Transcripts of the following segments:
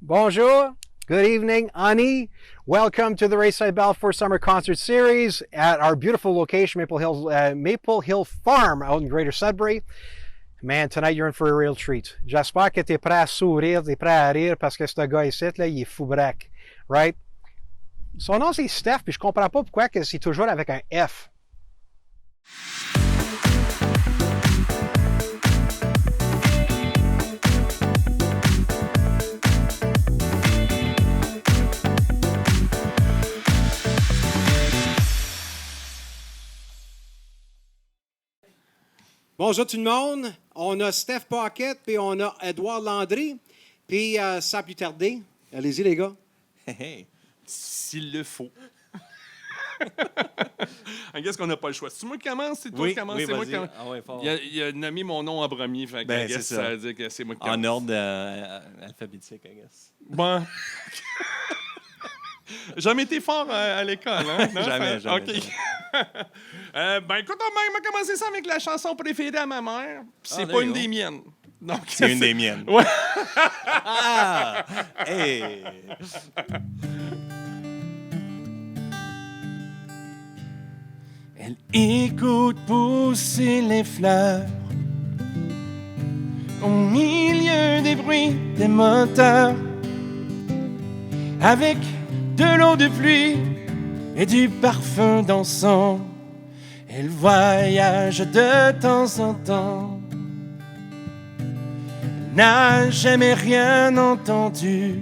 Bonjour. Good evening, Ani. Welcome to the Rayside Balfour Summer Concert Series at our beautiful location, Maple Hill Farm out in Greater Sudbury. Man, tonight you're in for a real treat. J'espère que t'es prêt à sourire, t'es prêt à rire parce que ce gars ici, là, il est fou braque. Right? Son nom, c'est Steph, puis je comprends pas pourquoi que c'est toujours avec un F. Bonjour tout le monde. On a Steph Paquette, puis on a Edouard Landry. Puis, sans plus tarder, allez-y les gars. Hey, s'il le faut. Qu'est-ce qu'on n'a pas le choix? C'est moi qui commence? C'est toi qui commence? Oui, c'est moi qui vas-y. commence. Ah ouais, fort. Il a nommé mon nom en premier. Fait Ben, I guess, c'est ça ça. veut dire que c'est moi qui commence. En ordre alphabétique, I guess. Bon. Jamais été fort à l'école, hein? Non? Jamais. OK. Ben, écoute, on va commencer ça avec la chanson préférée à ma mère. Puis c'est there pas you une go. des miennes. Donc, C'est une des miennes. Ouais. Ah! Hey! Elle écoute pousser les fleurs au milieu des bruits des moteurs, avec de l'eau de pluie et du parfum dansant. Elle voyage de temps en temps. Elle n'a jamais rien entendu.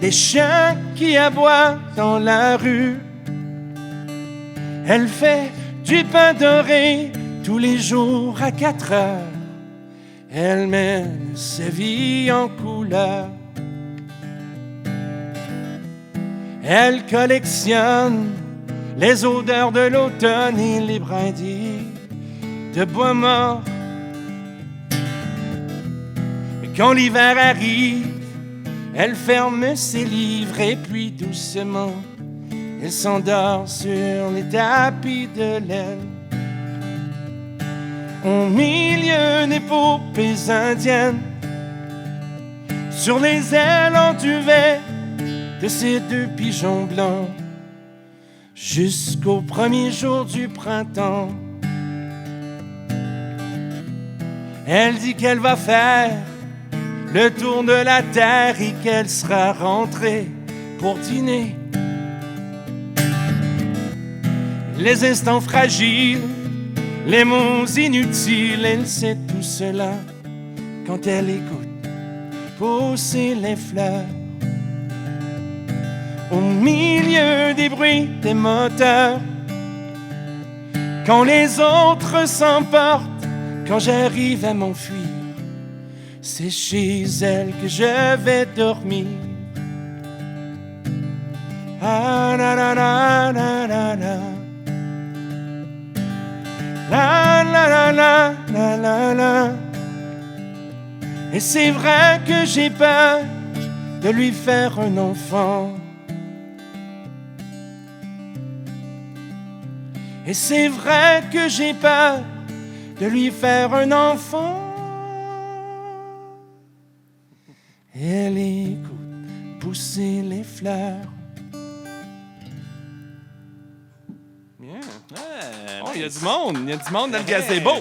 Des chiens qui aboient dans la rue. Elle fait du pain doré tous les jours à 4 heures. Elle mène sa vie en couleur. Elle collectionne les odeurs de l'automne et les brindilles de bois mort. Mais quand l'hiver arrive, elle ferme ses livres et puis doucement, elle s'endort sur les tapis de laine. Au milieu des poupées indiennes, sur les ailes en duvet de ces 2 pigeons blancs, jusqu'au premier jour du printemps. Elle dit qu'elle va faire le tour de la terre et qu'elle sera rentrée pour dîner. Les instants fragiles, les mots inutiles, elle sait tout cela quand elle écoute pousser les fleurs. Au milieu des bruits des moteurs, quand les autres s'emportent, quand j'arrive à m'enfuir, c'est chez elle que je vais dormir. Ah la la la la la la. La la la la la la la. Et c'est vrai que j'ai peur de lui faire un enfant. Et c'est vrai que j'ai peur de lui faire un enfant. Elle écoute pousser les fleurs. Bien. Oh, il y a du monde. Il y a du monde dans le gazebo.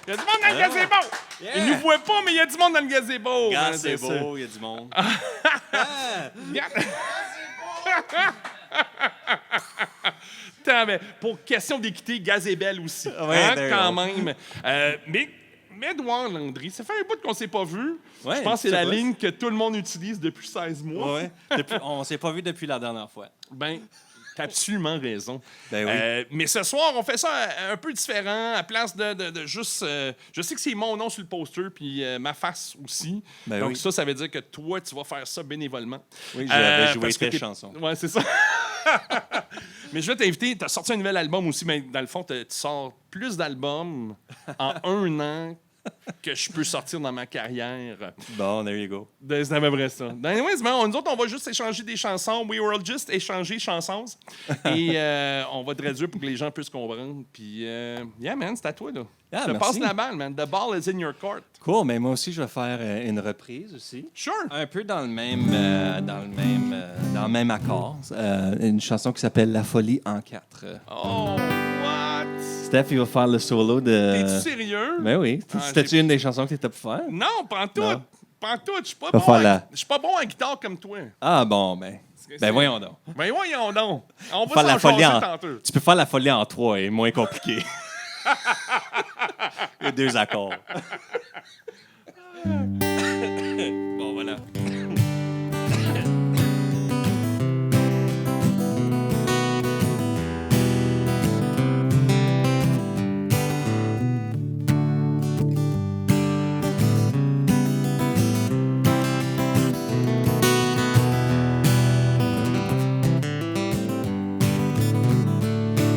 Il y a du monde dans le gazebo. Yeah. Ils nous voient pas, mais il y a du monde dans le gazebo. Regarde, Hein, c'est ça. beau, il y a du monde. Regarde. Attends, mais pour question d'équité, Gazébel aussi. Ouais, there you quand go. même. Mais Edouard Landry, ça fait un bout qu'on s'est pas vu. Ouais, Je pense que c'est ça la va. ligne que tout le monde utilise depuis 16 mois. Ouais. On s'est pas vu depuis la dernière fois. Ben, t'as absolument raison. Ben oui. Mais ce soir, on fait ça un peu différent, à place de juste... je sais que c'est mon nom sur le poster, puis ma face aussi. Ben Donc oui. ça veut dire que toi, tu vas faire ça bénévolement. Oui, j'avais joué parce que tes t'es- chansons. Ouais, c'est ça. Mais je vais t'inviter. Tu as sorti un nouvel album aussi, mais dans le fond, tu sors plus d'albums en 1 an que je peux sortir dans ma carrière. Bon, there you go. C'est à peu près ça. Anyways, nous autres, on va juste échanger des chansons. We will just échanger chansons. Et on va traduire pour que les gens puissent comprendre. Puis, yeah, man, c'est à toi, là. Ah, je te merci. passe la balle, man. The ball is in your court. Cool, mais moi aussi, je vais faire une reprise aussi. Sure. Un peu dans le même accord. Une chanson qui s'appelle La folie en 4. Oh, what? Steph, il va faire le solo de... T'es-tu sérieux? Ben oui. Ah, C'était-tu une des chansons que tu étais pour faire? Non, pas en tout. Non. Pas en tout. Je suis pas Va bon. faire la- Je suis pas bon à guitare comme toi. Ah bon, ben voyons donc. Ben voyons donc. On Faire va la s'en folie jaser en... tantôt. Tu peux faire la folie en 3, et moins compliqué. Il y a 2 accords. Bon, voilà.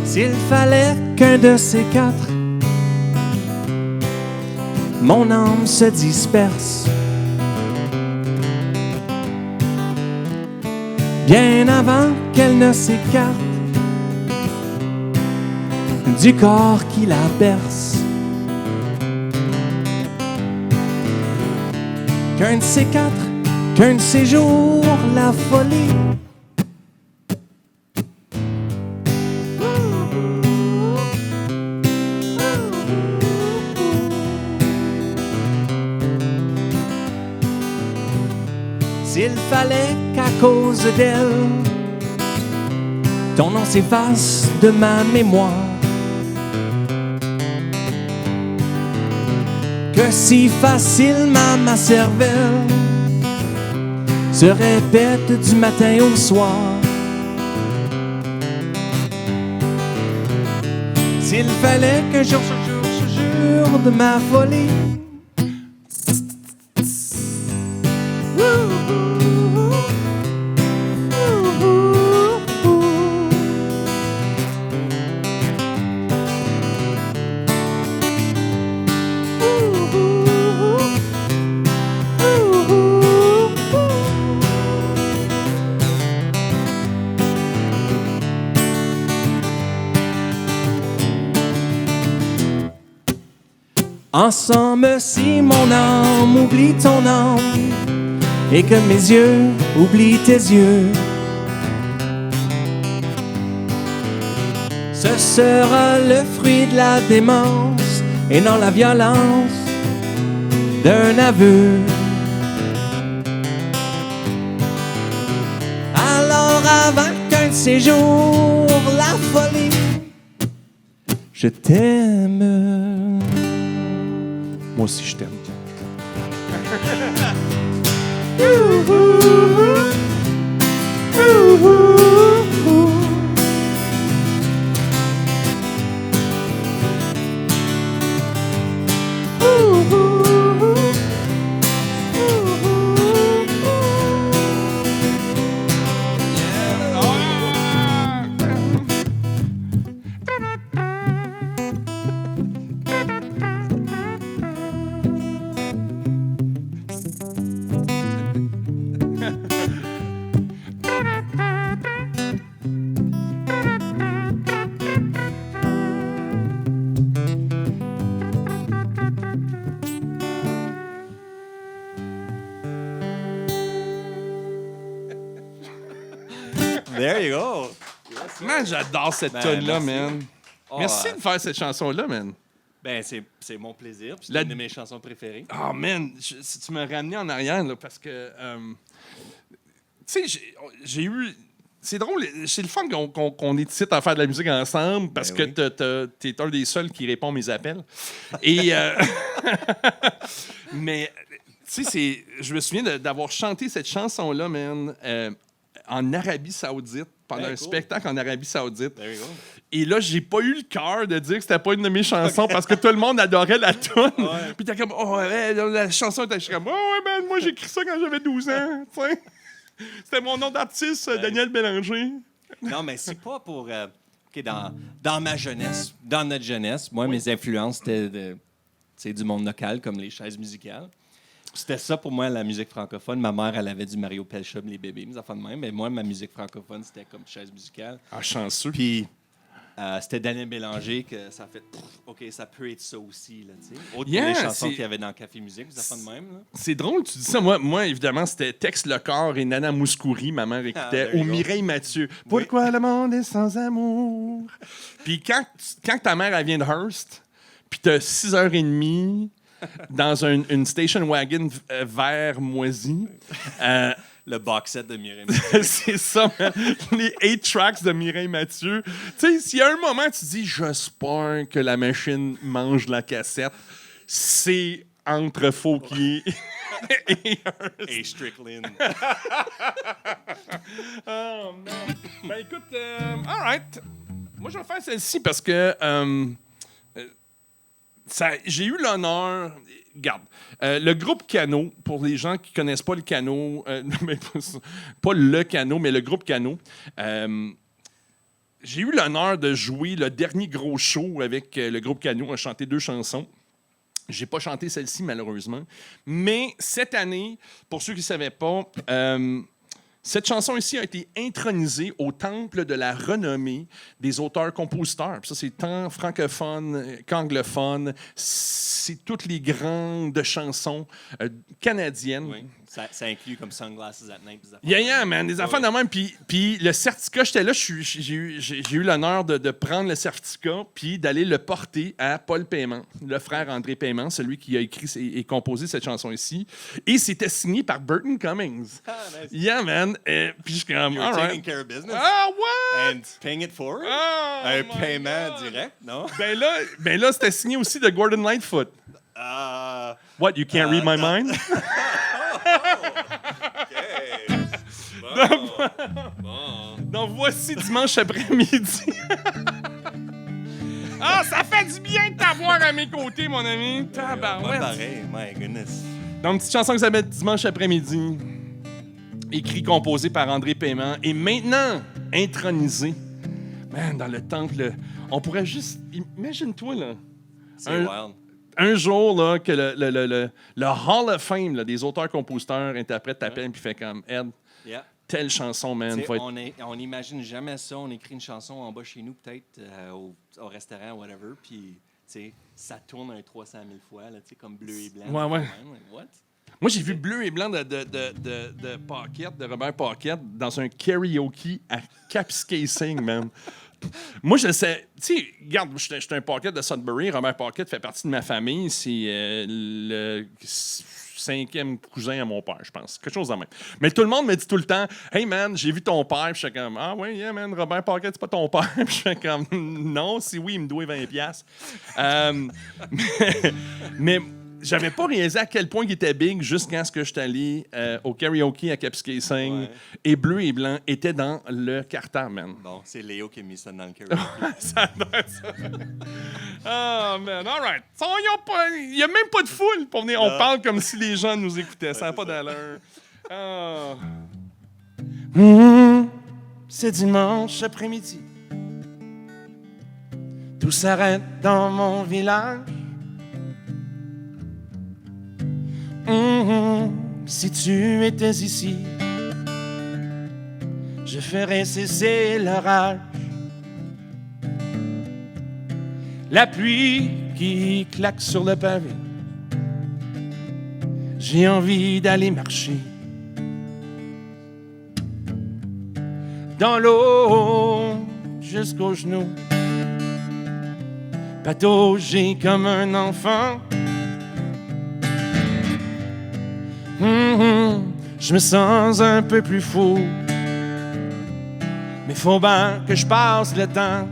S'il fallait qu'un de ces 4, mon âme se disperse, bien avant qu'elle ne s'écarte du corps qui la berce, qu'un de ces 4, qu'un de ces jours, la folie s'il fallait qu'à cause d'elle, ton nom s'efface de ma mémoire, que si facilement ma cervelle se répète du matin au soir, s'il fallait que je jure de ma folie, ensemble, si mon âme oublie ton âme et que mes yeux oublient tes yeux, ce sera le fruit de la démence et non la violence d'un aveu. Alors avant qu'un de ces jours, la folie, je t'aime. Moi aussi, je t'aime. There you go. Man, j'adore cette Ben, tune-là, merci. man. Oh, Merci de faire cette chanson-là, man. Ben, c'est mon plaisir. puis C'est La- une de mes chansons préférées. Oh, man, si tu m'as ramené en arrière, là, parce que... tu sais, j'ai eu... C'est drôle, c'est le fun qu'on est ici à faire de la musique ensemble parce Ben que t'es un des seuls qui répond à mes appels. Et... mais, tu sais, je me souviens d'avoir chanté cette chanson-là, man, en Arabie Saoudite, pendant Ben, un cool. spectacle en Arabie Saoudite. There you go. Et là, j'ai pas eu le cœur de dire que c'était pas une de mes chansons parce que tout le monde adorait la tune. Ouais. Puis t'es comme, oh, ouais, la chanson, je suis comme, oh, ouais, man, moi, j'ai écrit ça quand j'avais 12 ans. T'sais. C'était mon nom d'artiste, Daniel Bélanger. Non, mais c'est pas pour... OK, dans ma jeunesse, dans notre jeunesse, moi, mes influences, c'était du monde local, comme les chaises musicales. C'était ça pour moi, la musique francophone. Ma mère, elle avait du Mario Pelchum, les bébés, mes enfants de même. Mais moi, ma musique francophone, c'était comme chaise musicale. Ah, chanceux. Puis c'était Daniel Bélanger que ça a fait OK, ça peut être ça aussi. Là, autre Yeah, pour les chansons c'est- qu'il y avait dans Café Musique, mes enfants de même. Là. C'est drôle, tu dis ça. Moi évidemment, c'était Tex Lecor et Nana Mouskouri, ma mère écoutait, there you ou go. Mireille Mathieu. Pourquoi le monde est sans amour? Puis quand ta mère, elle vient de Hearst, puis t'as 6h30 dans une station wagon vert moisi, Le box set de Mireille. c'est ça, man. Les 8 tracks de Mireille Mathieu. Tu sais, s'il y a un moment, tu dis, j'espère que la machine mange la cassette, c'est entre Fauquier et Hearst. Et Strickland. Oh, man. Ben, écoute, all right. Moi, je vais faire celle-ci parce que j'ai eu l'honneur. Regarde, le groupe Cano, pour les gens qui ne connaissent pas le Cano, mais pas le Cano, mais le groupe Cano, j'ai eu l'honneur de jouer le dernier gros show avec le groupe Cano. On a chanté 2 chansons. J'ai pas chanté celle-ci, malheureusement. Mais cette année, pour ceux qui ne savaient pas, cette chanson ici a été intronisée au temple de la renommée des auteurs-compositeurs. Puis ça, c'est tant francophone qu'anglophone. C'est toutes les grandes chansons canadiennes. Oui. Ça inclut comme Sunglasses at Night. Yeah, man, des enfants de même. Puis le certificat, j'étais là, j'ai eu l'honneur de prendre le certificat puis d'aller le porter à Paul Paiement, le frère André Paiement, celui qui a écrit et composé cette chanson ici. Et c'était signé par Burton Cummings. Ah, nice. Yeah, man. Puis je suis comme, You're all taking right. care of business. Ah, what? And paying it forward? Oh, Un my paiement God. direct, non? Ben là, c'était signé aussi de Gordon Lightfoot. What, you can't read my mind? Donc, voici dimanche après-midi. Ah, ça fait du bien de t'avoir à mes côtés, mon ami. Pas Tabarouette. pareil, my goodness. Donc, une petite chanson qui s'appelle Dimanche après-midi. Écrit, composé par André Paiement. Et maintenant, intronisé. Man, dans le temple, on pourrait juste... Imagine-toi, là. C'est Un- wild. Un jour, là, que le Hall of Fame là, des auteurs-compositeurs, interprètes t'appellent puis fait comme Ed, Yeah. telle chanson, man. T'sais, Va être... on n'imagine jamais ça. On écrit une chanson en bas chez nous, peut-être au restaurant, whatever, puis ça tourne un 300 000 fois, là, comme bleu et blanc. Ouais, ouais. Like, what? Moi, j'ai vu Bleu et Blanc de Paquette, de Robert Paquette, dans un karaoke à Capscasing, man. Moi, je sais. Tu sais, regarde, je suis un Paquette de Sudbury. Robert Paquette fait partie de ma famille. C'est le 5e cousin à mon père, je pense. Quelque chose de même. Mais tout le monde me dit tout le temps, hey man, j'ai vu ton père. Puis je suis comme, ah ouais, yeah man, Robert Paquette, c'est pas ton père. Puis je suis comme, non, si oui, il me doit 20$. Mais j'avais pas réalisé à quel point il était big jusqu'à ce que je suis allé au karaoke à Capscasing. Ouais. Et Bleu et Blanc était dans le cartable, man. Bon, c'est Léo qui a mis ça dans le karaoke. Ça doit être ça. Oh, man, all right. Il n'y a même pas de foule pour venir. On Non. parle comme si les gens nous écoutaient. Ça n'a c'est pas ça. d'allure. Ah. C'est dimanche après-midi. Tout s'arrête dans mon village. Si tu étais ici, je ferais cesser l'orage. La pluie qui claque sur le pavé. J'ai envie d'aller marcher dans l'eau jusqu'aux genoux, patauger comme un enfant. Je me sens un peu plus fou, mais faut bien que je passe le temps.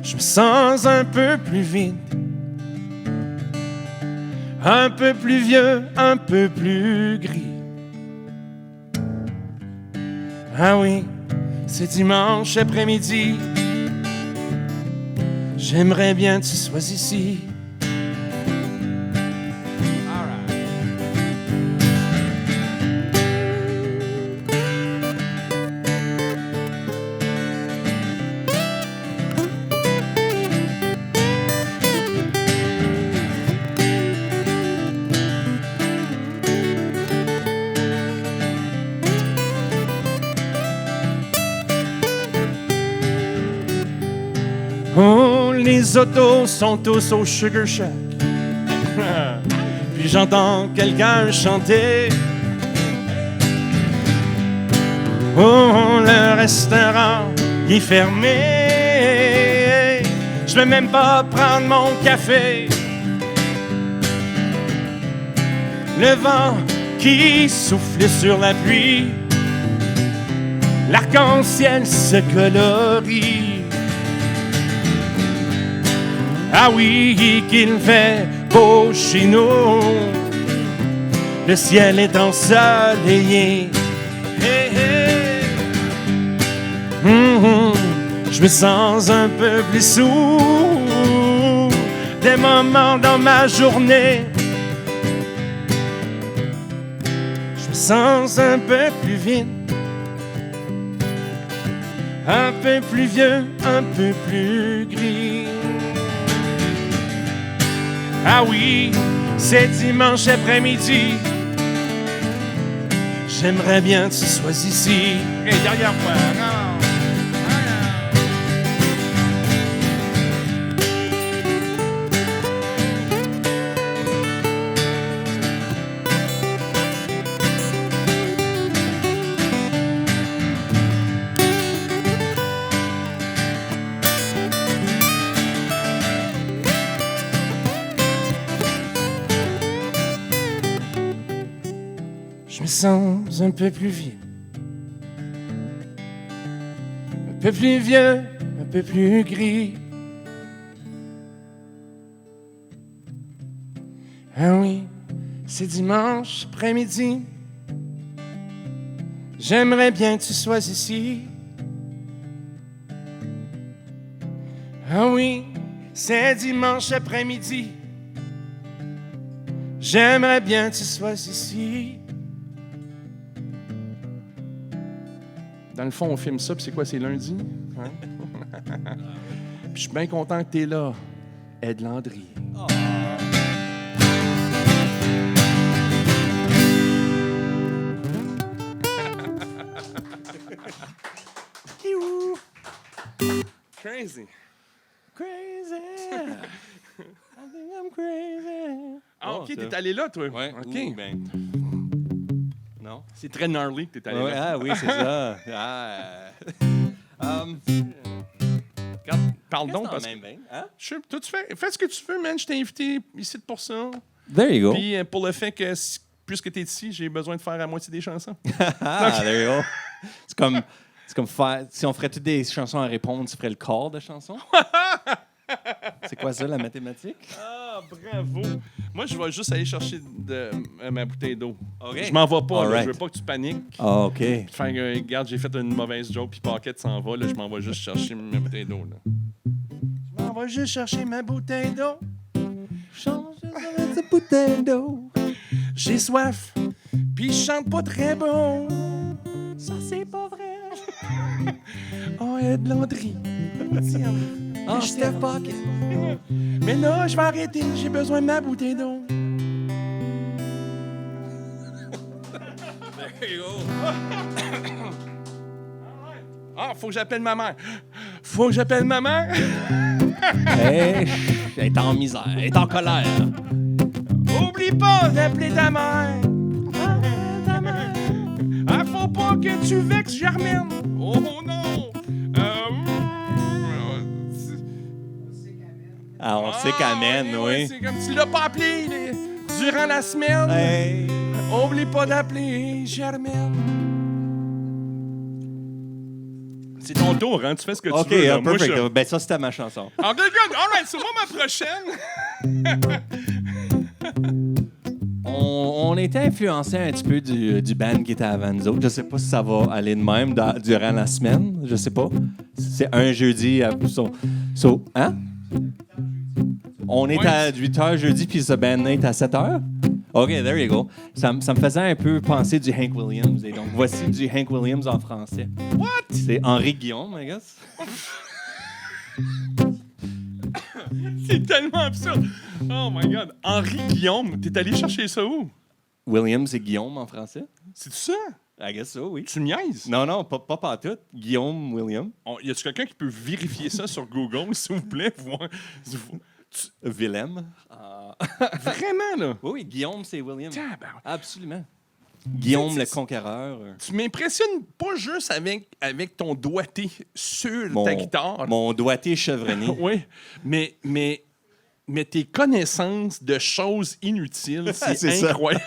Je me sens un peu plus vide, un peu plus vieux, un peu plus gris. Ah oui, c'est dimanche après-midi. J'aimerais bien que tu sois ici. Oh, les autos sont tous au Sugar Shack. Puis j'entends quelqu'un chanter. Oh, le restaurant il est fermé. Je vais même pas prendre mon café. Le vent qui souffle sur la pluie, l'arc-en-ciel se colorie. Ah oui, qu'il fait beau chez nous, le ciel est ensoleillé. Hey, hey. Je me sens un peu plus sourd des moments dans ma journée. Je me sens un peu plus vide, un peu plus vieux, un peu plus gris. Ah oui, c'est dimanche après-midi. J'aimerais bien que tu sois ici. Et derrière moi, non. Je me sens un peu plus vide, un peu plus vieux, un peu plus gris. Ah oui, c'est dimanche après-midi. J'aimerais bien que tu sois ici. Ah oui, c'est dimanche après-midi. J'aimerais bien que tu sois ici. Dans le fond, on filme ça, puis c'est quoi, c'est lundi? Hein? Puis je suis bien content que t'es là, Ed Landry. Oh. Crazy. Crazy. I think I'm crazy. Ah, OK, t'es allé là, toi? Ouais. OK. Ben... Non? C'est très gnarly que t'es allé là. Ah oui, c'est ça. Regarde, parle donc. Parce même bien, hein? toi, fais ce que tu veux, man. Je t'ai invité ici pour ça. There you go. Puis pour le fait que, puisque t'es ici, j'ai besoin de faire à moitié des chansons. There you go. C'est comme faire... Si on ferait toutes des chansons à répondre, tu ferais le corps de chanson? C'est quoi ça, la mathématique? Ah, bravo! Moi, je vais juste aller chercher ma bouteille d'eau. Okay. Je m'en vais pas, là. Right. Je veux pas que tu paniques. Ah, OK. Puis regarde, j'ai fait une mauvaise joke, puis Paquette s'en va, là. Je m'en vais juste chercher ma bouteille d'eau, là. Je m'en vais juste chercher ma bouteille d'eau. Change cette bouteille d'eau. J'ai soif, puis je chante pas très bon. Ça, c'est pas vrai. Oh, Ed Landry. Tiens. Oh, Steph Pocket. Mais là, je vais arrêter. J'ai besoin de ma bouteille d'eau. There you go. Ah, faut que j'appelle ma mère. Faut que j'appelle ma mère. Hey, elle est en misère, elle est en colère. Oublie pas d'appeler ta mère. Ah, faut pas que tu vexes Germaine. Oh non. Ah, on sait qu'Amen, oui. C'est comme tu l'as pas appelé durant la semaine. Hey. Oublie pas d'appeler Germaine. C'est ton tour, hein? Tu fais ce que tu veux. OK, perfect. Ben ça, c'était ma chanson. OK, good. All right, c'est moi ma prochaine. On était influencé un petit peu du band qui était avant nous autres. Je sais pas si ça va aller de même durant la semaine. Je sais pas. C'est un jeudi. Hein? On est à 8h jeudi, puis ce band est à 7h? OK, there you go. Ça me faisait un peu penser du Hank Williams. Et donc, voici du Hank Williams en français. What? C'est Henri Guillaume, I guess. C'est tellement absurde. Oh my God. Henri Guillaume, t'es allé chercher ça où? Williams et Guillaume en français. C'est ça? I guess so, oui. Tu me niaises? Non, pas pantoute. Guillaume William. Y a-tu quelqu'un qui peut vérifier ça sur Google, s'il vous plaît? Willem. Vraiment, là? Oui, Guillaume, c'est William. Tabarnak. Absolument. Guillaume le Conquéreur. Tu m'impressionnes pas juste avec ton doigté sur ta guitare. Mon doigté chevronné. Oui, mais tes connaissances de choses inutiles, c'est incroyable.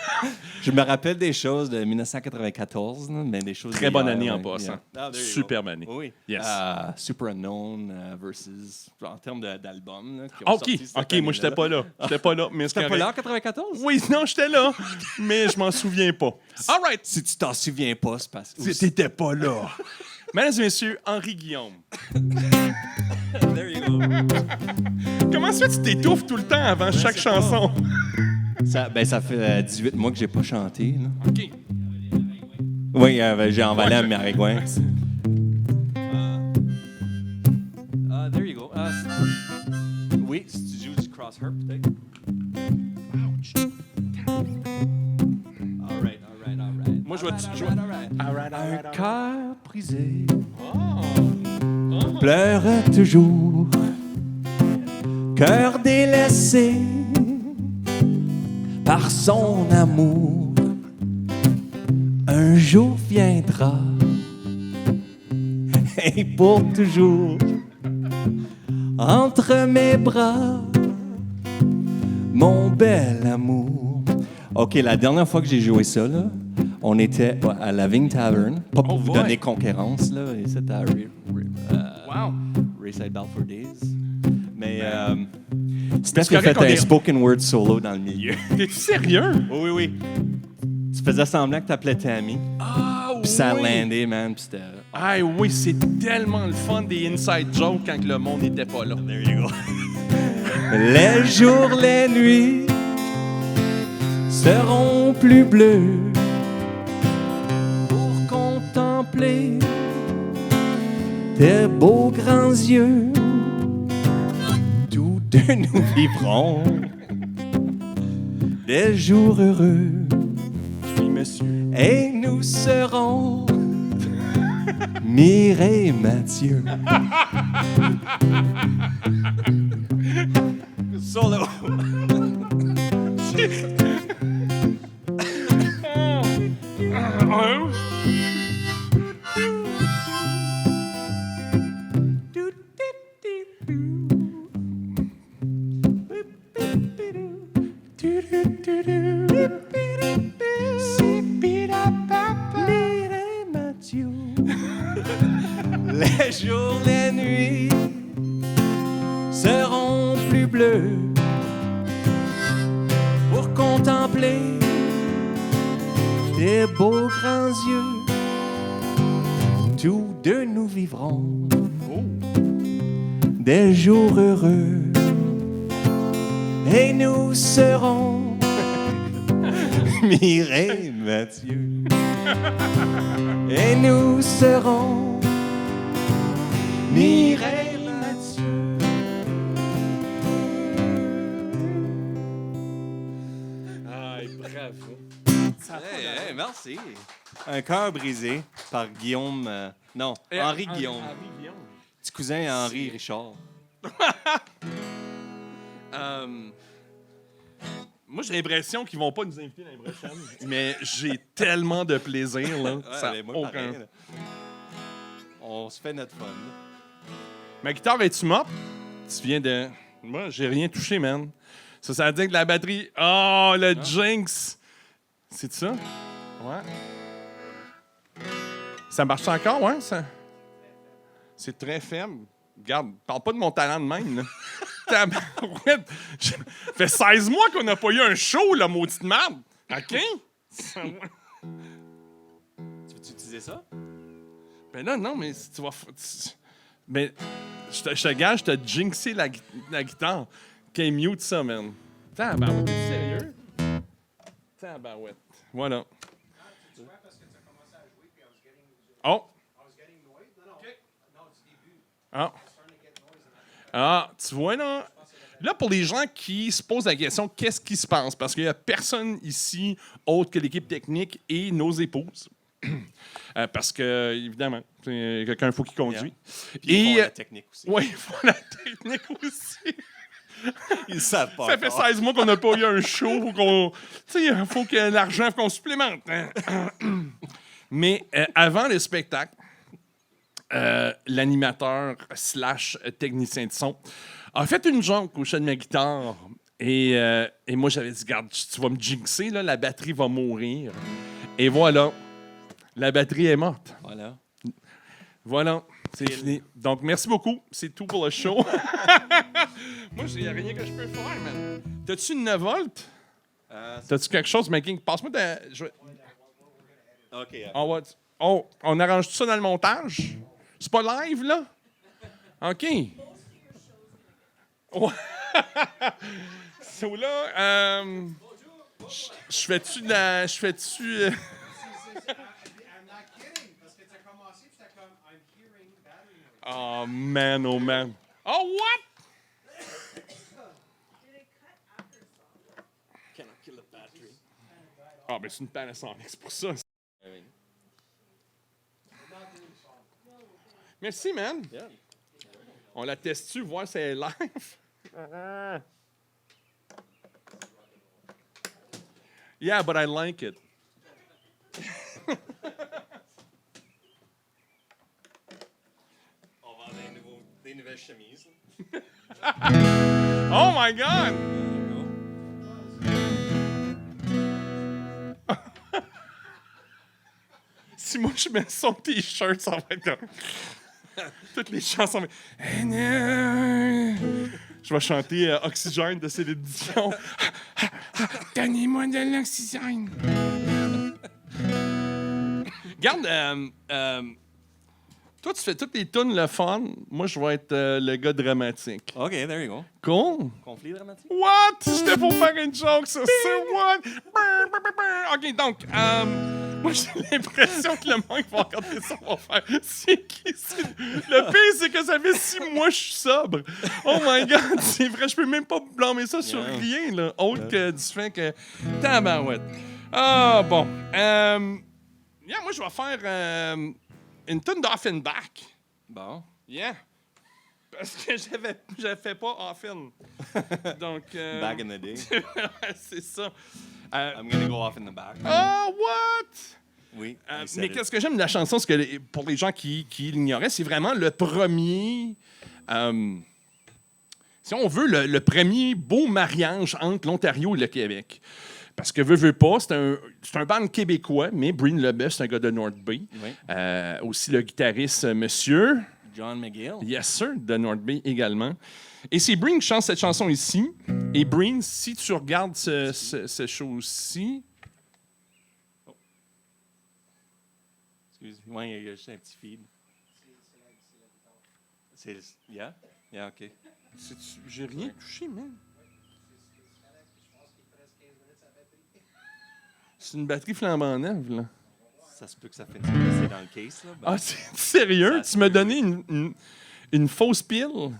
Je me rappelle des choses de 1994, mais des choses Très bonne année en passant. Yeah. Superbe année. Oui. Yes. Super Unknown versus en termes d'albums. OK, moi, j'étais pas là. J'étais pas là. T'étais pas là en 94? Oui, non, j'étais là, mais je m'en souviens pas. All right. Si tu t'en souviens pas, c'est parce que... T'étais pas là. Mesdames et messieurs, Henri Guillaume. There you go. Comment ça tu t'étouffes tout le temps avant chaque chanson? Ça fait 18 mois que j'ai pas chanté. Là. OK. Oui, j'ai envalé à Maringouin. There you go. Oui, si tu joues du cross-herb, peut-être. Ouch. All right. Moi, je vais te jouer. Un cœur brisé Oh. pleure toujours, cœur délaissé par son amour. Un jour viendra et pour toujours entre mes bras, mon bel amour. OK, la dernière fois que j'ai joué ça, là, on était à la Vigne Tavern. Pas pour vous donner concurrence, là. Et c'était à Rayside Balfour Days. Mais Steph a fait un spoken word solo dans le milieu. T'es-tu sérieux? Oui. Tu faisais semblant que t'appelais Tammy. Ah oui! Puis ça a landé, man. Puis c'était... Ah oui, c'est tellement le fun des inside jokes quand le monde n'était pas là. There you go. Les jours, les nuits seront plus bleus pour contempler tes beaux grands yeux. Tous deux nous vivrons des jours heureux. Oui, monsieur. Et nous serons Mireille Mathieu. Solo. Les jours, les nuits seront plus bleus pour contempler tes beaux grands yeux. Tous deux nous vivrons des jours heureux et nous serons Mireille Mathieu. Et nous serons Mireille Mathieu. Aïe, bravo. Hey, merci. Un cœur brisé par Guillaume... Henri Guillaume. Henri Guillaume. Petit cousin à Henri Richard. Moi, j'ai l'impression qu'ils vont pas nous inviter l'année prochaine, mais j'ai tellement de plaisir, là. Ça a aucun... pareil, là. On se fait notre fun. Ma guitare, es-tu morte? Tu viens de... Moi, j'ai rien touché, man. Ça veut dire que la batterie... Oh, le jinx! C'est ça? Ouais. Ça marche encore, ouais? Ça... C'est très faible. Regarde, parle pas de mon talent de même, là. Tabarouette. Ça fait 16 mois qu'on n'a pas eu un show, la maudite merde. OK? Tu veux-tu utiliser ça? Ben là, non, mais si tu vas... Mais je te gage, je t'ai jinxé la guitare. OK, mute ça, man. Tabarouette, t'es sérieux? Tabarouette. Voilà. Oh! Ah. Ah, tu vois, là? Là, pour les gens qui se posent la question, qu'est-ce qui se passe? Parce qu'il n'y a personne ici autre que l'équipe technique et nos épouses. Parce que, évidemment, quelqu'un, il faut qu'il conduise. Puis ils font la technique aussi. Oui, il faut la technique aussi. Ils savent pas. Ça fait encore. 16 mois qu'on n'a pas eu un show. Il faut que l'argent qu'on supplémente. Hein. Mais avant le spectacle, l'animateur / technicien de son a fait une joke au chat de ma guitare. Et moi, j'avais dit, garde, tu vas me jinxer, là, la batterie va mourir. Et voilà, la batterie est morte. Voilà. Voilà, c'est fini. Donc, merci beaucoup. C'est tout pour le show. Moi, il n'y a rien que je peux faire, man. T'as-tu une 9 volts? T'as-tu quelque chose, making? Passe-moi ta... OK. On arrange tout ça dans le montage? C'est pas live, là? OK. Ouais. So là, je fais-tu de la... Je fais-tu... I'm not kidding, parce que t'as commencé, puis t'as comme, I'm hearing battery noise. Oh, man, oh, man. Oh, what? Ah, ben c'est une Panasonic, c'est pour ça. Merci, man. On la teste-tu, voir si elle est live? Yeah, but I like it. On va avoir des nouvelles chemises. Oh my God! Si moi je mets son t-shirt, ça va être comme... Toutes les chansons. Je vais chanter Oxygène de Céline Dion. Donnez-moi de l'oxygène. Regarde, toi, tu fais toutes les tunes le fun. Moi, je vais être le gars dramatique. OK, there you go. Cool. Conflit dramatique? What? J'étais pour faire une joke sur ça. What? OK, donc, moi, j'ai l'impression que le monde va regarder ça, va faire. C'est qui? Le pire, c'est que ça fait 6 mois que je suis sobre. Oh my God, c'est vrai, je peux même pas blâmer ça sur rien, là, autre que du fait que. Tabarouette. Ah, bon. Moi, je vais faire une tonne d'Offenbach. Bon. Yeah. Parce que j'avais fait pas Offen. Donc. Back in the day. C'est ça. I'm gonna go off in the back. Oh, what? Oui. Mais qu'est-ce que j'aime de la chanson, c'est que pour les gens qui l'ignoraient, c'est vraiment le premier. Si on veut, le premier beau mariage entre l'Ontario et le Québec. Parce que veut pas, c'est un band québécois, mais Breen Lebeuf, c'est un gars de North Bay. Oui. Aussi le guitariste, monsieur. John McGill. Yes, sir, de North Bay également. Et c'est Breen qui chante cette chanson ici. Et Breen, si tu regardes ce show-ci... Oh. Excuse-moi, il y a juste un petit feed. C'est... Yeah? Yeah, OK. J'ai rien touché, man. C'est une batterie flambant neuve, là. Ça se peut que ça finisse passer dans le case, là. Ah, c'est sérieux? Ça- Tu m'as donné une fausse pile?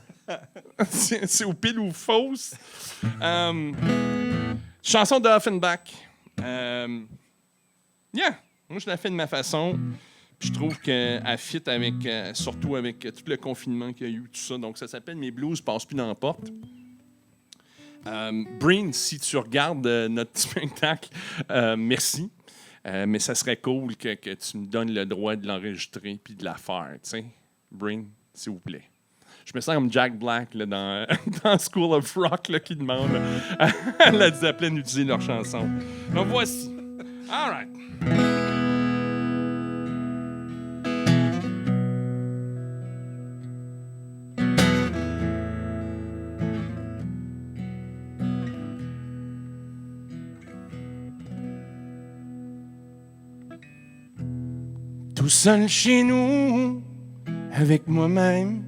c'est aux piles ou fausses? Chanson d'Offenbach. Moi, je la fais de ma façon. Puis je trouve qu'elle fit avec, surtout avec tout le confinement qu'il y a eu, tout ça. Donc, ça s'appelle Mes blues passent plus dans la porte. Breen, si tu regardes notre spectacle, merci. Mais ça serait cool que tu me donnes le droit de l'enregistrer puis de la faire, tu sais. Breen, s'il vous plaît. Je me sens comme Jack Black là, dans School of Rock là, qui demande à la Zeppelin d'utiliser leur chanson. Donc voici. All right. Tout seul chez nous, avec moi-même.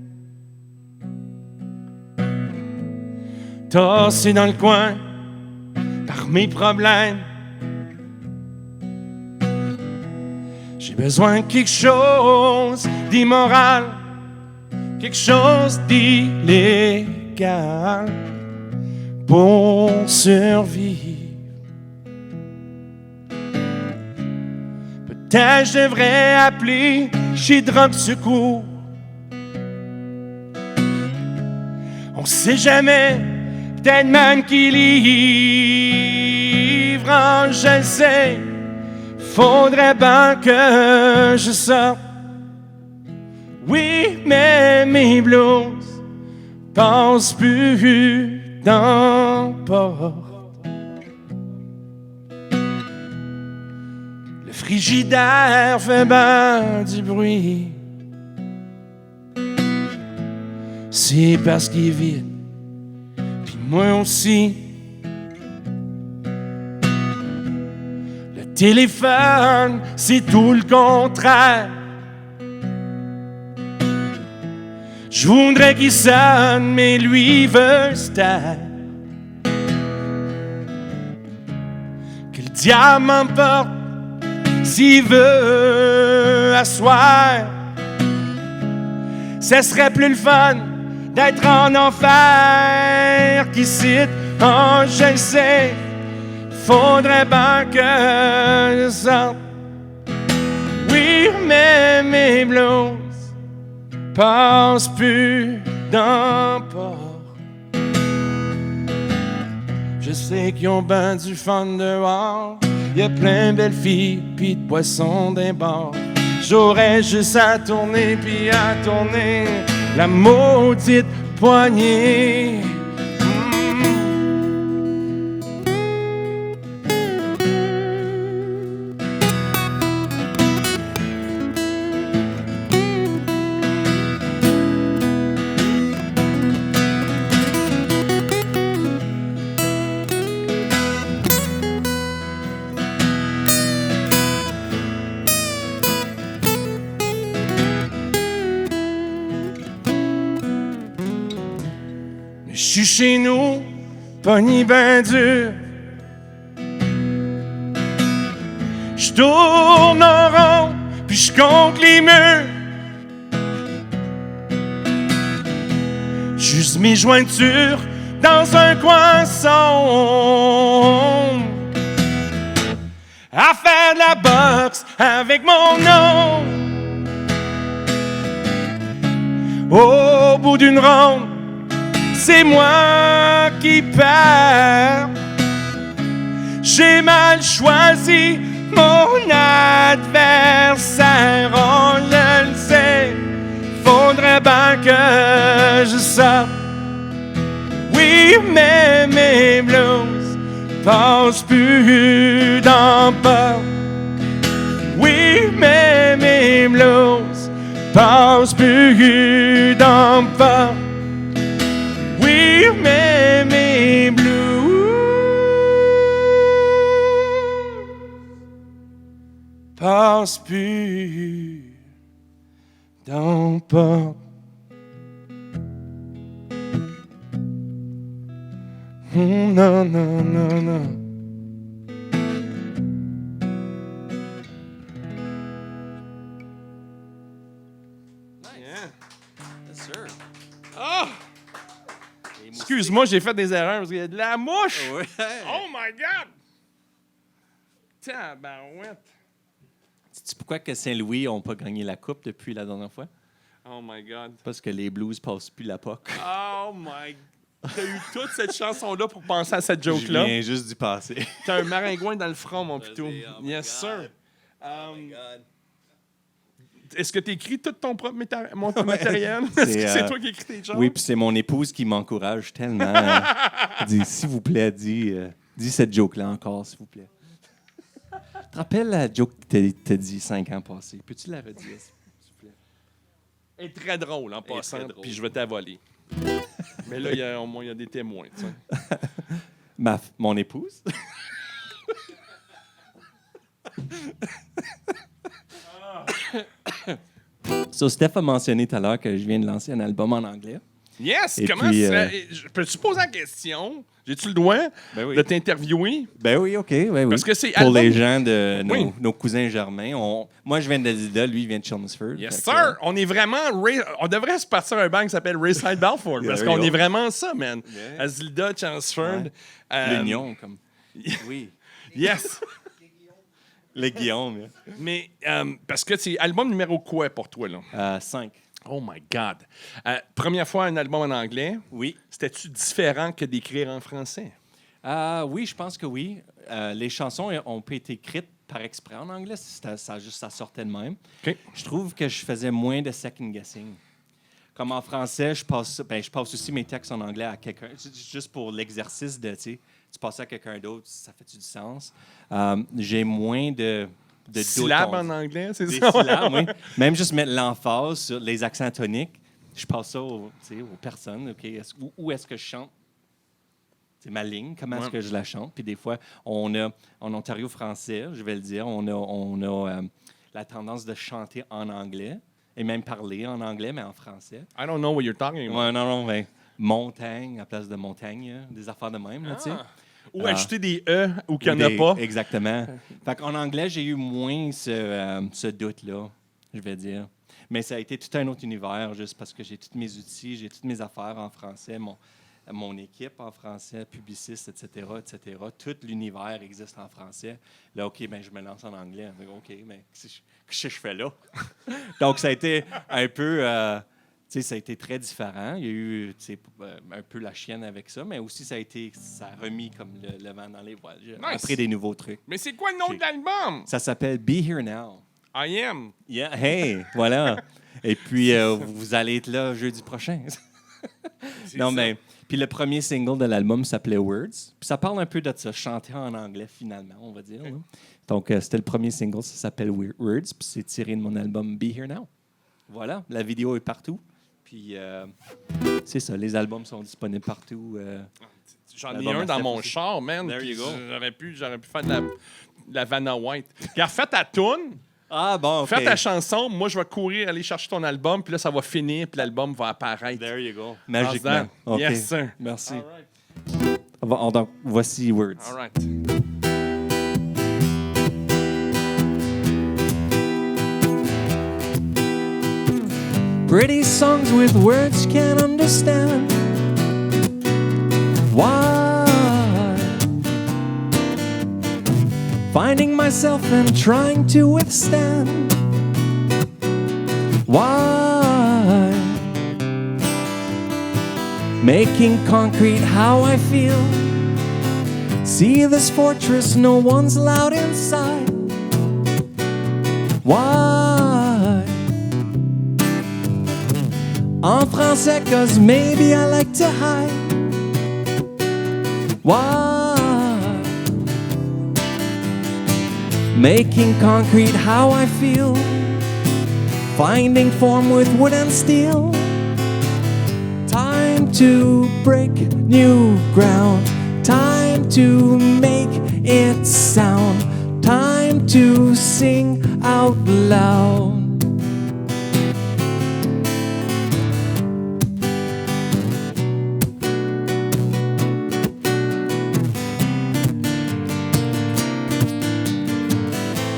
Tassé dans le coin par mes problèmes. J'ai besoin de quelque chose d'immoral, quelque chose d'illégal pour survivre. Peut-être je devrais appeler chez Drop Secours. On sait jamais, peut-être même qu'il livre. Oh, je le sais, faudrait bien que je sorte. Oui, mais mes blues passent plus dans la porte. Le frigidaire fait ben du bruit. C'est parce qu'il est vide, puis moi aussi. Le téléphone, c'est tout le contraire. Je voudrais qu'il sonne, mais lui veut se taire. Que le diable m'emporte s'il veut asseoir. Ce serait plus le fun d'être en enfer qu'ici. Oh, je le sais, faudrait bien que je sorte. Oui, mais mes blues passent plus dans le port. Je sais qu'ils ont ben du fun dehors. Y a plein de belles filles pis de poissons d'un bord. J'aurais juste à tourner pis à tourner la maudite poignée. Je suis chez nous, pogné ben dur. Je tourne en rond, puis je compte les murs. Juste mes jointures dans un coin sombre. À faire de la boxe avec mon nom. Au bout d'une ronde, c'est moi qui perds. J'ai mal choisi mon adversaire. Oh, je le sais, faudrait bien que je sorte. Oui, mais mes blues passent plus dans le port. Oui, mais mes blues passent plus dans le port. Oui, mais mes blues passent plus dans le port. Non, non, non, non. Ah! Excuse-moi, j'ai fait des erreurs parce qu'il y a de la mouche! Ouais. Oh my God! Tabarouette! Sais-tu pourquoi que Saint-Louis n'ont pas gagné la coupe depuis la dernière fois? Oh my God! Parce que les Blues passent plus la POC. Oh my... T'as eu toute cette chanson-là pour penser à cette Je joke-là? viens juste d'y passer. T'as un maringouin dans le front, mon pitou. Oh my Yes, God. sir. Est-ce que tu écris tout ton propre matériel? Est-ce que c'est toi qui écris tes choses? Oui, puis c'est mon épouse qui m'encourage tellement. Elle dit, s'il vous plaît, dis cette joke-là encore, s'il vous plaît. Tu te rappelles la joke que t'as dit 5 ans passés? Peux-tu la redire, s'il vous plaît? Elle est très drôle en Elle est passant, très drôle. puis je vais t'avoler. Mais là, au moins, il y a des témoins. Tu sais. Mon épouse? So, Steph a mentionné tout à l'heure que je viens de lancer un album en anglais. Yes! Et Comment puis, ça... Peux-tu poser la question? J'ai-tu le droit Ben oui. de t'interviewer? Ben oui, OK. Ben oui. Parce que c'est pour album- les gens de Oui. nos cousins germains. Moi, je viens d'Adida, lui, il vient de Chelmsford. Yes, Fait que, sir! On est vraiment... On devrait se partir un banc qui s'appelle Rayside Balfour, parce There you qu'on go. est vraiment ça, man. Yeah. Azilda, Chelmsford. Ouais. L'union, comme. Oui. Yes! Le Guillaume. Mais, parce que c'est album numéro quoi pour toi, là? 5. Oh my God. Première fois un album en anglais. Oui. C'était-tu différent que d'écrire en français? Oui, je pense que oui. Les chansons ont pas été écrites par exprès en anglais. Ça sortait de même. OK. Je trouve que je faisais moins de second guessing. Comme en français, je passe aussi mes textes en anglais à quelqu'un, juste pour l'exercice de, tu passes à quelqu'un d'autre, ça fait du sens. J'ai moins de Syllabes doute, en anglais, c'est des ça? syllabes, oui. Même juste mettre l'emphase sur les accents toniques, je passe ça aux personnes. OK, où est-ce que je chante? C'est ma ligne, comment est-ce que je la chante? Puis des fois, on a, en Ontario français, je vais le dire, on a la tendance de chanter en anglais et même parler en anglais, mais en français. I don't know what you're talking about. Ouais, non, mais montagne à place de montagne, des affaires de même, là, tu sais. Ou ajouter des E ou qu'il n'y en a pas. Exactement. Fait qu'en anglais, j'ai eu moins ce doute-là, je vais dire. Mais ça a été tout un autre univers, juste parce que j'ai tous mes outils, j'ai toutes mes affaires en français, mon équipe en français, publiciste, etc., etc. Tout l'univers existe en français. Là, OK, ben je me lance en anglais. OK, mais qu'est-ce que je fais là? Donc, ça a été un peu... ça a été très différent. Il y a eu un peu la chienne avec ça, mais aussi ça a remis comme le vent dans les voiles. J'ai appris des nouveaux trucs. Mais c'est quoi le nom de l'album? Ça s'appelle Be Here Now. I Am. Yeah, hey, voilà. Et puis, vous allez être là jeudi prochain. Non, mais... Puis le premier single de l'album s'appelait Words. Puis ça parle un peu de ça, chanter en anglais finalement, on va dire. Là. Donc, c'était le premier single, ça s'appelle Words. Puis c'est tiré de mon album Be Here Now. Voilà, la vidéo est partout. Puis, c'est ça, les albums sont disponibles partout. J'en ai un dans mon char, man. There you go. J'aurais pu faire de la Vanna White. Puis refais ta toune, Ah bon, OK. fais ta chanson, moi je vais courir aller chercher ton album, puis là ça va finir, puis l'album va apparaître. There you go. How's Magiquement. that? OK. Yes, sir. Merci. All right. Donc, voici Words. All right. Pretty songs with words you can't understand. Why? Finding myself and trying to withstand. Why? Making concrete how I feel. See this fortress, no one's allowed inside. Why? En français, 'cause maybe I like to hide. Why? Making concrete how I feel. Finding form with wood and steel. Time to break new ground. Time to make it sound. Time to sing out loud.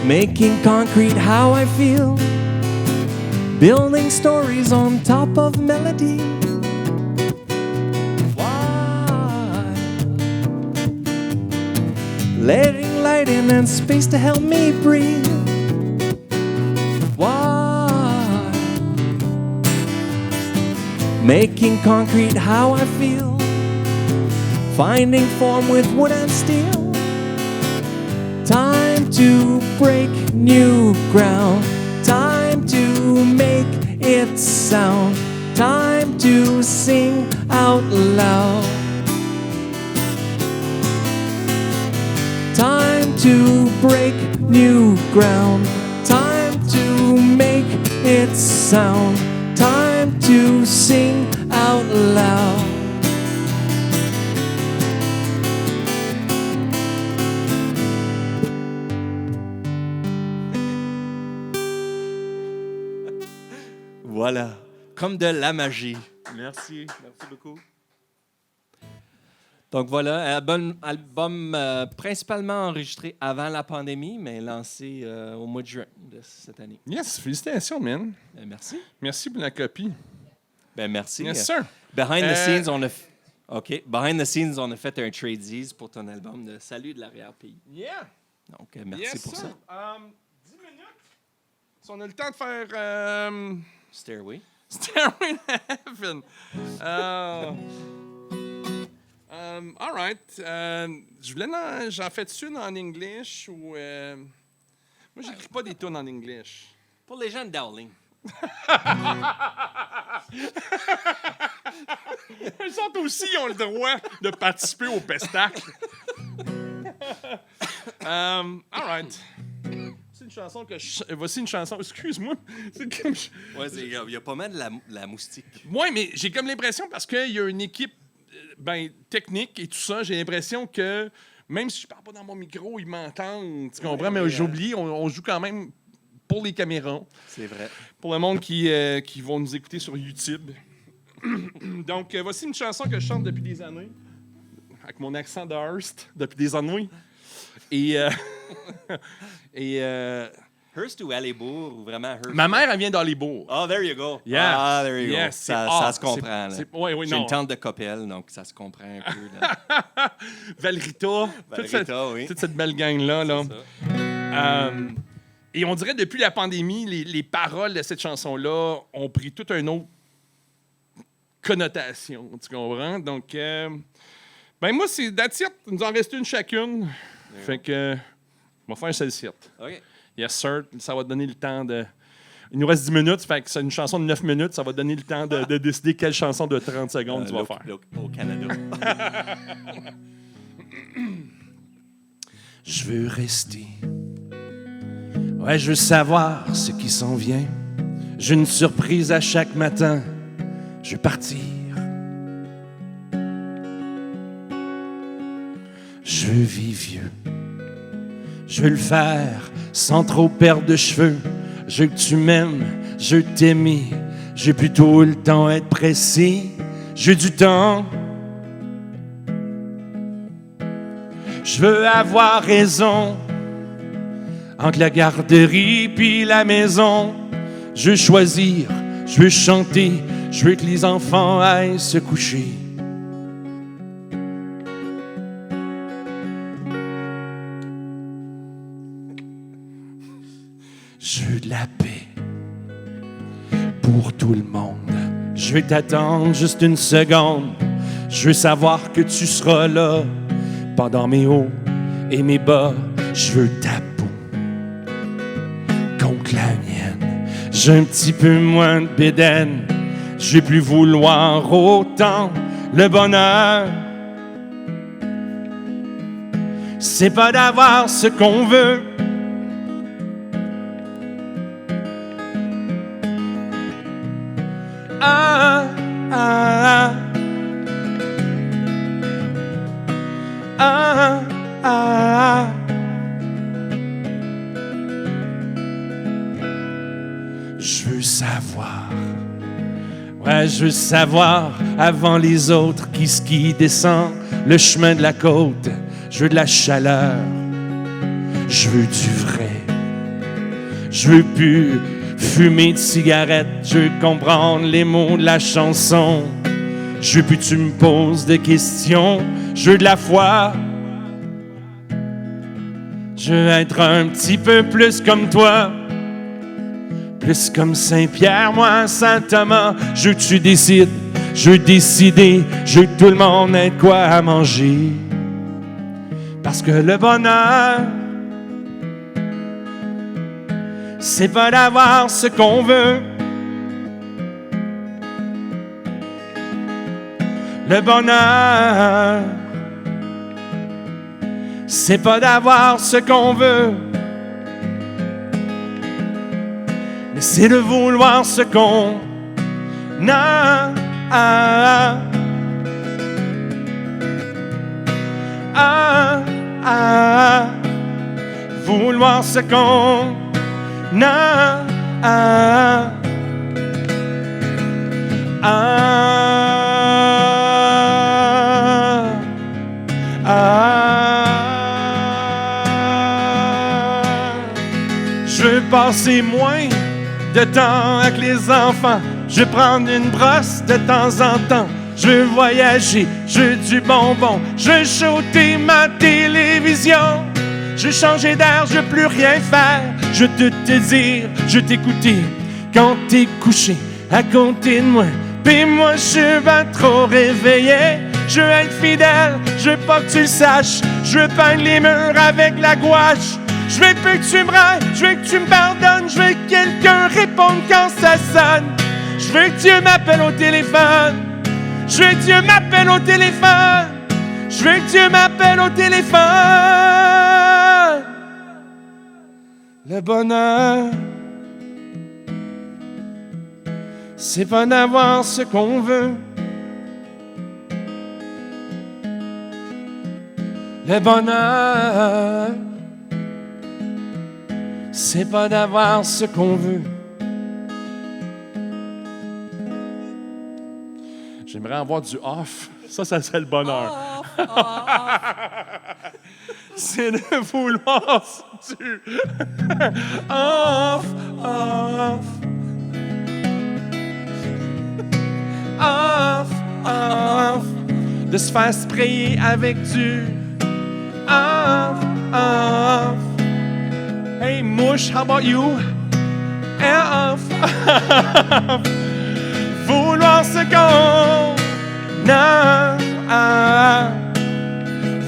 Making concrete how I feel. Building stories on top of melody. Why? Letting light in and space to help me breathe. Why? Making concrete how I feel. Finding form with wood and steel. Time to break new ground. Time to make it sound. Time to sing out loud. Time to break new ground. Time to make it sound. Time to sing out loud. Voilà, comme de la magie. Merci beaucoup. Donc voilà, album principalement enregistré avant la pandémie, mais lancé au mois de juin de cette année. Yes, félicitations, man. Merci. Merci pour la copie. Merci. Yes, sir. Behind the scenes, on a fait un trade pour ton album de Salut de l'arrière-pays. Yeah. Donc, merci Yes, pour sir. ça. 10 minutes. Si on a le temps de faire Stairway. Stairway to Heaven. All right. J'en fais-tu une en English ou... moi, j'écris pas des tunes en English. Pour les gens de Dowling. Ils sont aussi, ils ont le droit de participer au pestacle. All right. C'est une chanson que voici une chanson. Excuse-moi. C'est comme. Ouais, il y a pas mal de la moustique. Ouais, mais j'ai comme l'impression parce qu'il y a une équipe technique et tout ça. J'ai l'impression que même si je parle pas dans mon micro, ils m'entendent. Tu comprends? Mais j'oublie, on joue quand même pour les caméras. C'est vrai. Pour le monde qui vont nous écouter sur YouTube. Donc, voici une chanson que je chante depuis des années, avec mon accent de Hearst, depuis des années. Et Hearst ou Hallibourg ou vraiment Hearst? ma mère, elle vient d'Hollywood. Oh, there you go. Yeah. Ah, there you Yes, go. c'est Ça se comprend. Là. Oui, J'ai non. une tante de Coppel, donc ça se comprend un peu. Là. Valrita. Oui. Toute cette belle gang-là. Là. Et on dirait depuis la pandémie, les paroles de cette chanson-là ont pris toute une autre connotation, tu comprends? Donc, moi, c'est that's it. Il nous en reste une chacune. Fait que, on va faire celle-ci. OK. Yes, sir. Ça va donner le temps de... Il nous reste 10 minutes, fait que c'est une chanson de 9 minutes. Ça va donner le temps de décider quelle chanson de 30 secondes tu vas faire. Au Canada. Je veux rester. Ouais, je veux savoir ce qui s'en vient. J'ai une surprise à chaque matin. Je veux partir. Je veux vivre vieux. Je veux le faire sans trop perdre de cheveux. Je veux que tu m'aimes, je veux t'aimer. Je veux plutôt le temps être pressé. Je veux du temps. Je veux avoir raison. Entre la garderie puis la maison, je veux choisir, je veux chanter, je veux que les enfants aillent se coucher. Je veux de la paix pour tout le monde. Je veux t'attendre juste une seconde. Je veux savoir que tu seras là pendant mes hauts et mes bas. Je veux ta peau contre la mienne. J'ai un petit peu moins de bédaine. Je vais plus vouloir autant le bonheur. C'est pas d'avoir ce qu'on veut. Ah, ah, ah, ah, ah. Je veux savoir, ouais, je veux savoir avant les autres qui skient, descend le chemin de la côte. Je veux de la chaleur, je veux du vrai, je veux plus fumer de cigarettes, je veux comprendre les mots de la chanson. Je veux plus que tu me poses de questions, je veux de la foi. Je veux être un petit peu plus comme toi, plus comme Saint-Pierre, moi Saint-Thomas. Je veux que tu décides, je veux décider, je veux que tout le monde ait de quoi à manger. Parce que le bonheur, c'est pas d'avoir ce qu'on veut. Le bonheur, c'est pas d'avoir ce qu'on veut, mais c'est de vouloir ce qu'on a. Ah, ah, ah, vouloir ce qu'on a. Ah, ah, ah. Je veux passer moins de temps avec les enfants. Je veux prendre une brosse de temps en temps. Je veux voyager, je veux du bonbon. Je veux shooter ma télévision. Je veux changer d'air, je veux plus rien faire. Je veux te dire, je veux t'écouter quand t'es couché à côté de moi. Puis moi, je suis ben trop réveillé. Je veux être fidèle, je veux pas que tu le saches. Je veux peindre les murs avec la gouache. Je veux plus que tu me rêves, je veux que tu me pardonnes. Je veux que quelqu'un réponde quand ça sonne. Je veux que Dieu m'appelle au téléphone. Je veux que Dieu m'appelle au téléphone. Je veux que Dieu m'appelle au téléphone. Le bonheur, c'est pas d'avoir ce qu'on veut. Le bonheur, c'est pas d'avoir ce qu'on veut. J'aimerais avoir du off. Ça serait le bonheur. C'est de vouloir du off, off. Off, off. De se faire sprayer avec du off, off. Hey, Mouche, how about you? Off, off. Vouloir ce qu'on a.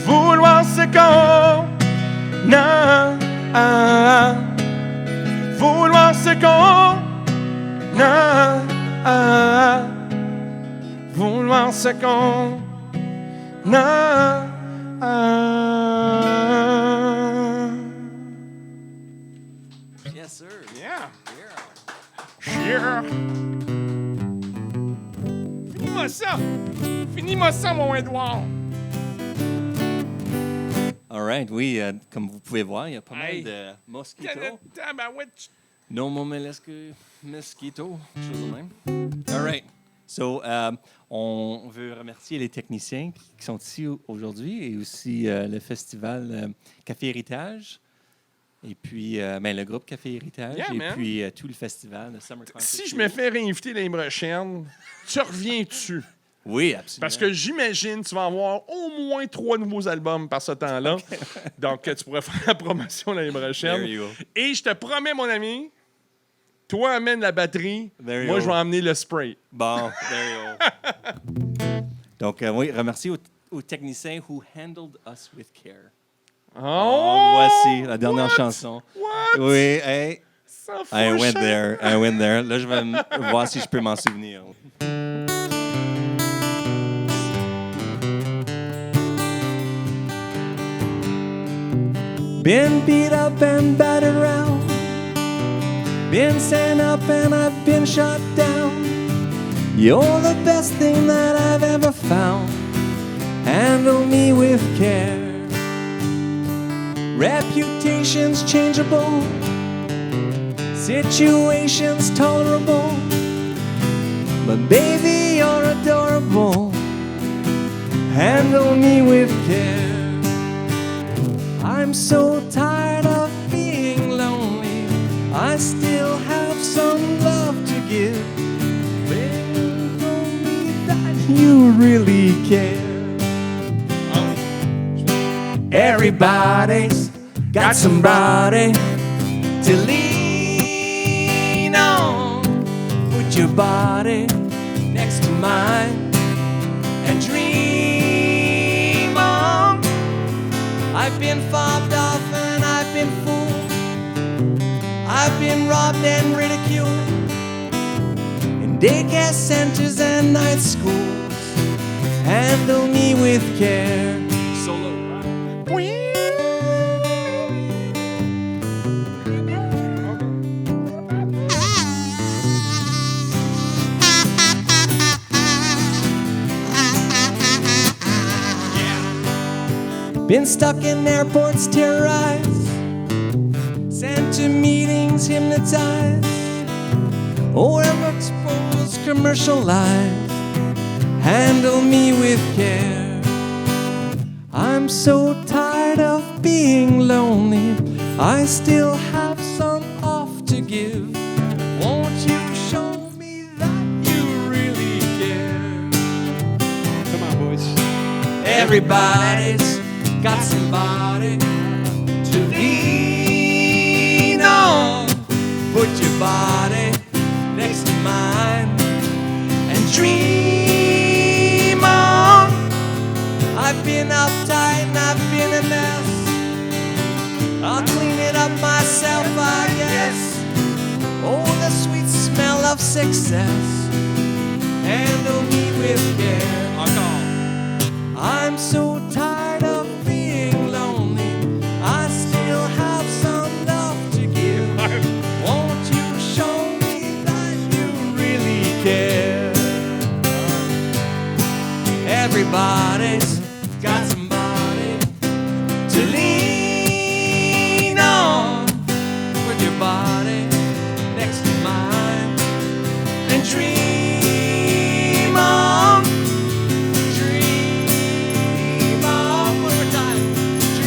Vouloir ce qu'on a. Vouloir ce qu'on a. Vouloir ce qu'on a. Yes, sir. Yeah. Yeah. Finis-moi ça. Finis-moi ça, mon Edouard. All right, oui, comme vous pouvez voir, il y a pas Hey. mal de mosquitos. Tabarouette. No more mosquito, quelque chose de même. All right. So, on veut remercier les techniciens qui sont ici aujourd'hui et aussi le festival Café Héritage. Et puis, le groupe Café Héritage. Yeah, et man. puis, tout le festival, le Summer Concert Si je Series. me fais réinviter l'année prochaine, tu reviens-tu? Oui, absolument. Parce que j'imagine que tu vas avoir au moins 3 nouveaux albums par ce temps-là. Donc, tu pourrais faire la promotion l'année There prochaine. you go. Et je te promets, mon ami, toi amène la batterie, There you moi go. je vais emmener le spray. Bon, there you go. Donc, oui, remercier aux techniciens who handled us with care. Oh! Voici la dernière What? chanson. What? Oui, hey. Ça I fout went cher. there. I went there. Là, je vais voir si je peux m'en souvenir. Been beat up and battered around. Been sent up and I've been shot down. You're the best thing that I've ever found. Handle me with care. Reputations changeable. Situations tolerable. But baby, you're adorable. Handle me with care. I'm so tired of being lonely. I still have some love to give. Baby, tell me that you really care. Everybody's got somebody to lean on. Put your body next to mine and dream on. I've been fobbed off and I've been fooled. I've been robbed and ridiculed in daycare centers and night schools. Handle me with care. Solo. Been stuck in airports, terrorized, sent to meetings, hypnotized, or exposed, commercialized. Handle me with care. I'm so tired of being lonely. I still have some off to give. Won't you show me that you really care? Come on, boys. Everybody's got somebody to Put your body next to mine and dream on. I've been uptight and I've been a mess. I'll clean it up myself, I guess. Oh, the sweet smell of success. Handle me with care. I'm so tired of being lonely. I still have some love to give. Won't you show me that you really care? Everybody's got somebody to lean on. Put your body next to mine and dream on. Dream on. One more time.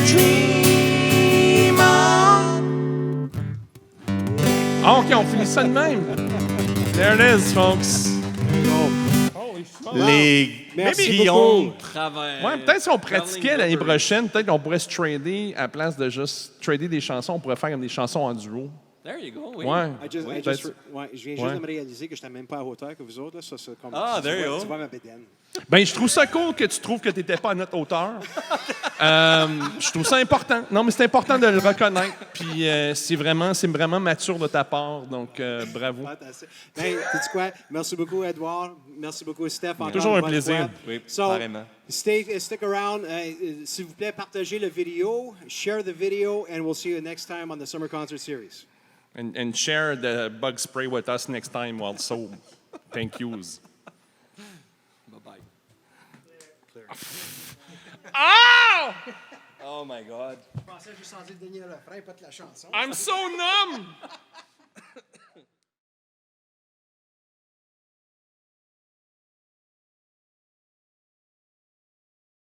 Dream on. Ah, OK, on finit ça de même. There it is, folks. Les Merci grillons beaucoup. travers. Ouais, peut-être si on pratiquait l'année prochaine, peut-être qu'on pourrait se trader à la place de juste trader des chansons, on pourrait faire comme des chansons en duo. There you go. Oui. Ouais. Je viens Peut-être- juste Ouais. de me réaliser que je n'étais même pas à hauteur que vous autres. Là. Ça, comme, Ah, there you go. Tu vois ma bédaine. Ben, je trouve ça cool que tu trouves que tu n'étais pas à notre hauteur. Je trouve ça important. Non, mais c'est important de le reconnaître. Puis c'est vraiment mature de ta part. Donc, bravo. Fantastique. Ben, sais-tu quoi? Merci beaucoup, Edouard. Merci beaucoup, Steph. Encore Toujours une un bonne plaisir. fois. Oui, So, carrément. stick around. S'il vous plaît, partagez la vidéo, share the video, and we'll see you next time on the Summer Concert Series. And share the bug spray with us next time also. Thank yous. Bye-bye. Ah! Oh my God. Je pensais juste en dire le dernier refrain, pas de la chanson. I'm so numb!